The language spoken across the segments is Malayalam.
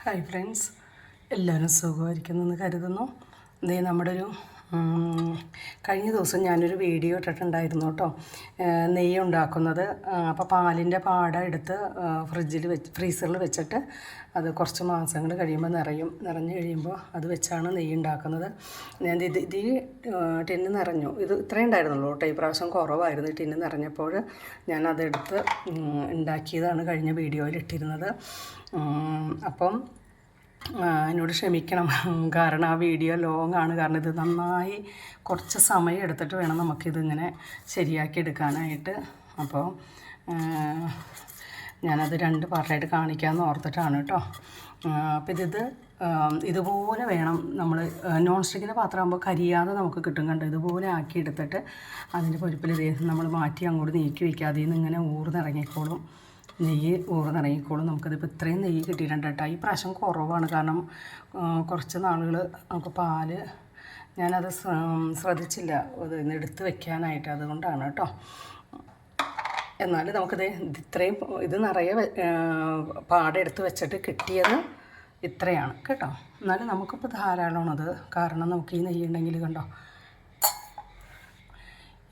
ഹായ് ഫ്രണ്ട്സ്, എല്ലാവരും സുഖമായിരിക്കുന്നെന്ന് കരുതുന്നു. ഇതേ നമ്മുടെ ഒരു കഴിഞ്ഞ ദിവസം ഞാനൊരു വീഡിയോ ഇട്ടിട്ടുണ്ടായിരുന്നു കേട്ടോ, നെയ്യ് ഉണ്ടാക്കുന്നത്. അപ്പോൾ പാലിൻ്റെ പാട എടുത്ത് ഫ്രീസറിൽ വെച്ചിട്ട് അത് കുറച്ച് മാസങ്ങൾ കഴിയുമ്പോൾ നിറഞ്ഞു കഴിയുമ്പോൾ അത് വെച്ചാണ് നെയ്യ് ഉണ്ടാക്കുന്നത്. ഞാൻ ഈ ടിന്ന് നിറഞ്ഞു, ഇത് ഇത്രയും ഉണ്ടായിരുന്നുള്ളൂ കേട്ടോ. ഈ പ്രാവശ്യം കുറവായിരുന്നു. ഈ ടിന്ന് നിറഞ്ഞപ്പോൾ ഞാനതെടുത്ത് ഉണ്ടാക്കിയതാണ് കഴിഞ്ഞ വീഡിയോയിൽ ഇട്ടിരുന്നത്. അപ്പം എന്നോട് ക്ഷമിക്കണം, കാരണം ആ വീഡിയോ ലോങ് ആണ്. കാരണം ഇത് നന്നായി കുറച്ച് സമയം എടുത്തിട്ട് വേണം നമുക്കിതിങ്ങനെ ശരിയാക്കി എടുക്കാനായിട്ട്. അപ്പോൾ ഞാനത് 2 പാർട്ടായിട്ട് കാണിക്കാമെന്ന് ഓർത്തിട്ടാണ് കേട്ടോ. അപ്പോൾ ഇതുപോലെ വേണം നമ്മൾ. നോൺ സ്റ്റിക്കിൻ്റെ പാത്രമാകുമ്പോൾ കരിയാതെ നമുക്ക് കിട്ടും. കണ്ടോ, ഇതുപോലെ ആക്കി എടുത്തിട്ട് അതിൻ്റെ പൊരിപ്പിൽ നമ്മൾ മാറ്റി അങ്ങോട്ട് നീക്കി വയ്ക്കുക. അതിൽ നിന്ന് ഇങ്ങനെ ഊർന്നിറങ്ങിക്കോളും, നെയ്യ് ഊർന്നിറങ്ങിക്കോളും. നമുക്കതിപ്പോൾ ഇത്രയും നെയ്യ് കിട്ടിയിട്ടുണ്ട് കേട്ടോ. ഈ പ്രാവശ്യം കുറവാണ്, കാരണം കുറച്ച് നാളുകൾ നമുക്ക് പാല് ഞാനത് ശ്രദ്ധിച്ചില്ല അത് എടുത്ത് വെക്കാനായിട്ട്, അതുകൊണ്ടാണ് കേട്ടോ. എന്നാലും നമുക്കിത് ഇത്രയും ഇത് നിറയെ പാടെടുത്ത് വെച്ചിട്ട് കിട്ടിയത് ഇത്രയാണ് കേട്ടോ. എന്നാലും നമുക്കിപ്പോൾ ധാരാളമാണത്, കാരണം നമുക്ക് ഈ നെയ്യ് ഉണ്ടെങ്കിൽ കണ്ടോ,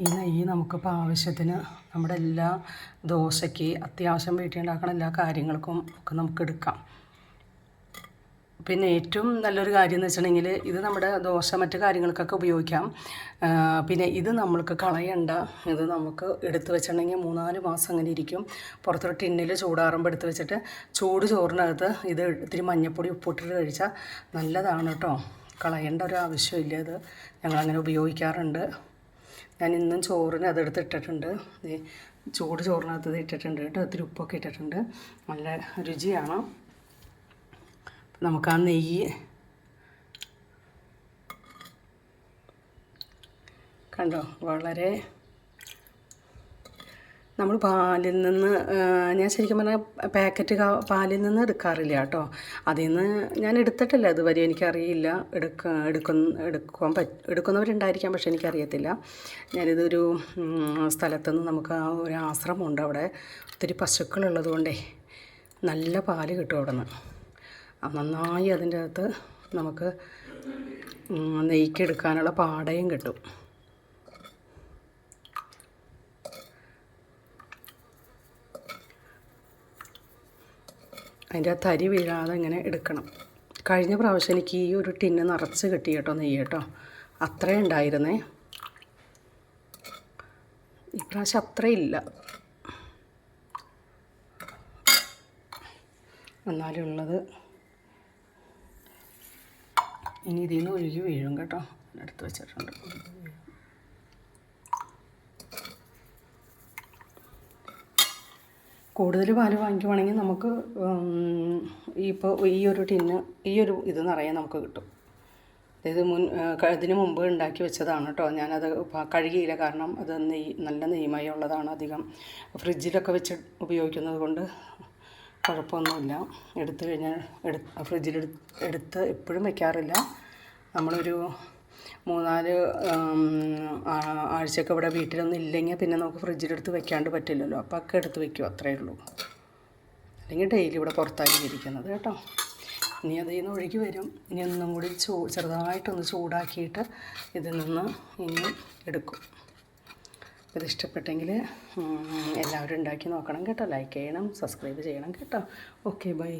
ഈ നെയ്യ് നമുക്കിപ്പോൾ ആവശ്യത്തിന് നമ്മുടെ എല്ലാ ദോശയ്ക്ക് അത്യാവശ്യം വീട്ടിലുണ്ടാക്കുന്ന എല്ലാ കാര്യങ്ങൾക്കും ഒക്കെ നമുക്ക് എടുക്കാം. പിന്നെ ഏറ്റവും നല്ലൊരു കാര്യം എന്ന് വെച്ചിട്ടുണ്ടെങ്കിൽ ഇത് നമ്മുടെ ദോശ മറ്റു കാര്യങ്ങൾക്കൊക്കെ ഉപയോഗിക്കാം. പിന്നെ ഇത് നമ്മൾക്ക് കളയണ്ട. ഇത് നമുക്ക് എടുത്ത് വെച്ചിട്ടുണ്ടെങ്കിൽ 3-4 മാസം അങ്ങനെ ഇരിക്കും. പുറത്തൊരു ടിന്നിൽ ചൂടാറുമ്പോൾ എടുത്ത് വെച്ചിട്ട് ചൂട് ചോറിനകത്ത് ഇത് ഇത്തിരി മഞ്ഞൾപ്പൊടി ഉപ്പിട്ടിട്ട് കഴിച്ചാൽ നല്ലതാണ് കേട്ടോ. കളയേണ്ട ഒരു ആവശ്യമില്ല. ഇത് ഞങ്ങളങ്ങനെ ഉപയോഗിക്കാറുണ്ട്. ഞാൻ ഇന്നും ചോറിന് അതെടുത്ത് ഇട്ടിട്ടുണ്ട്. ചൂട് ചോറിനകത്ത് ഇട്ടിട്ടുണ്ട് കേട്ടോ. ഒത്തിരി ഉപ്പൊക്കെ ഇട്ടിട്ടുണ്ട്. നല്ല രുചിയാണ്. നമുക്ക് ആ നെയ്യ് കണ്ടോ, വളരെ നമ്മൾ പാലിൽ നിന്ന്, ഞാൻ ശരിക്കും പറഞ്ഞാൽ പാക്കറ്റ് പാലിൽ നിന്ന് എടുക്കാറില്ല കേട്ടോ. അതിൽ നിന്ന് ഞാൻ എടുത്തിട്ടില്ല ഇതുവരെ. എനിക്കറിയില്ല, എടുക്കുന്നവരുണ്ടായിരിക്കാം, പക്ഷെ എനിക്കറിയത്തില്ല. ഞാനിതൊരു സ്ഥലത്തുനിന്ന് നമുക്ക് ആ ഒരു ആശ്രമമുണ്ട്, അവിടെ ഒത്തിരി പശുക്കളുള്ളത് കൊണ്ടേ നല്ല പാല് കിട്ടും അവിടെ നിന്ന്. നന്നായി അതിൻ്റെ അകത്ത് നമുക്ക് നെയ്ക്കെടുക്കാനുള്ള പാടയും കിട്ടും. അതിൻ്റെ ആ തരി വീഴാതെ ഇങ്ങനെ എടുക്കണം. കഴിഞ്ഞ പ്രാവശ്യം എനിക്ക് ഈ ഒരു ടിന്ന് നിറച്ച് കിട്ടി കേട്ടോ, നെയ്യ് കേട്ടോ. അത്രയും ഉണ്ടായിരുന്നേ. ഈ പ്രാവശ്യം അത്രയില്ല, എന്നാലും ഉള്ളത് ഇനി ഇതിൽ നിന്ന് ഒഴുകി വീഴും കേട്ടോ. എടുത്ത് വെച്ചിട്ടുണ്ട്. കൂടുതൽ പാല് വാങ്ങിക്കുവാണെങ്കിൽ നമുക്ക് ഇപ്പോൾ ഈ ഒരു ടിന്ന് ഇത് നിറയെ നമുക്ക് കിട്ടും. ഇത് ഇതിന് മുമ്പ് ഉണ്ടാക്കി വെച്ചതാണ് കേട്ടോ. ഞാനത് കഴുകിയില്ല, കാരണം അത് നല്ല നെയ്മയം ഉള്ളതാണ്. അധികം ഫ്രിഡ്ജിലൊക്കെ വെച്ച് ഉപയോഗിക്കുന്നത് കൊണ്ട് കുഴപ്പമൊന്നുമില്ല. എടുത്തു കഴിഞ്ഞാൽ ഫ്രിഡ്ജിൽ എടുത്ത് എപ്പോഴും വയ്ക്കാറില്ല. നമ്മളൊരു 3-4 ആഴ്ചയൊക്കെ ഇവിടെ വീട്ടിലൊന്നും ഇല്ലെങ്കിൽ പിന്നെ നമുക്ക് ഫ്രിഡ്ജിലെടുത്ത് വെക്കാണ്ട് പറ്റില്ലല്ലോ. അപ്പോൾ ഒക്കെ എടുത്ത് വയ്ക്കും, അത്രയേ ഉള്ളൂ. അല്ലെങ്കിൽ ഡെയിലി ഇവിടെ പുറത്തായിരിക്കും ഇരിക്കുന്നത് കേട്ടോ. ഇനി അതിൽ നിന്ന് ഒഴുകി വരും. ഇനി ഒന്നും കൂടി ചെറുതായിട്ടൊന്ന് ചൂടാക്കിയിട്ട് ഇതിൽ നിന്ന് ഇനി എടുക്കും. ഇത് ഇഷ്ടപ്പെട്ടെങ്കിൽ എല്ലാവരും ഉണ്ടാക്കി നോക്കണം കേട്ടോ. ലൈക്ക് ചെയ്യണം, സബ്സ്ക്രൈബ് ചെയ്യണം കേട്ടോ. Okay, by.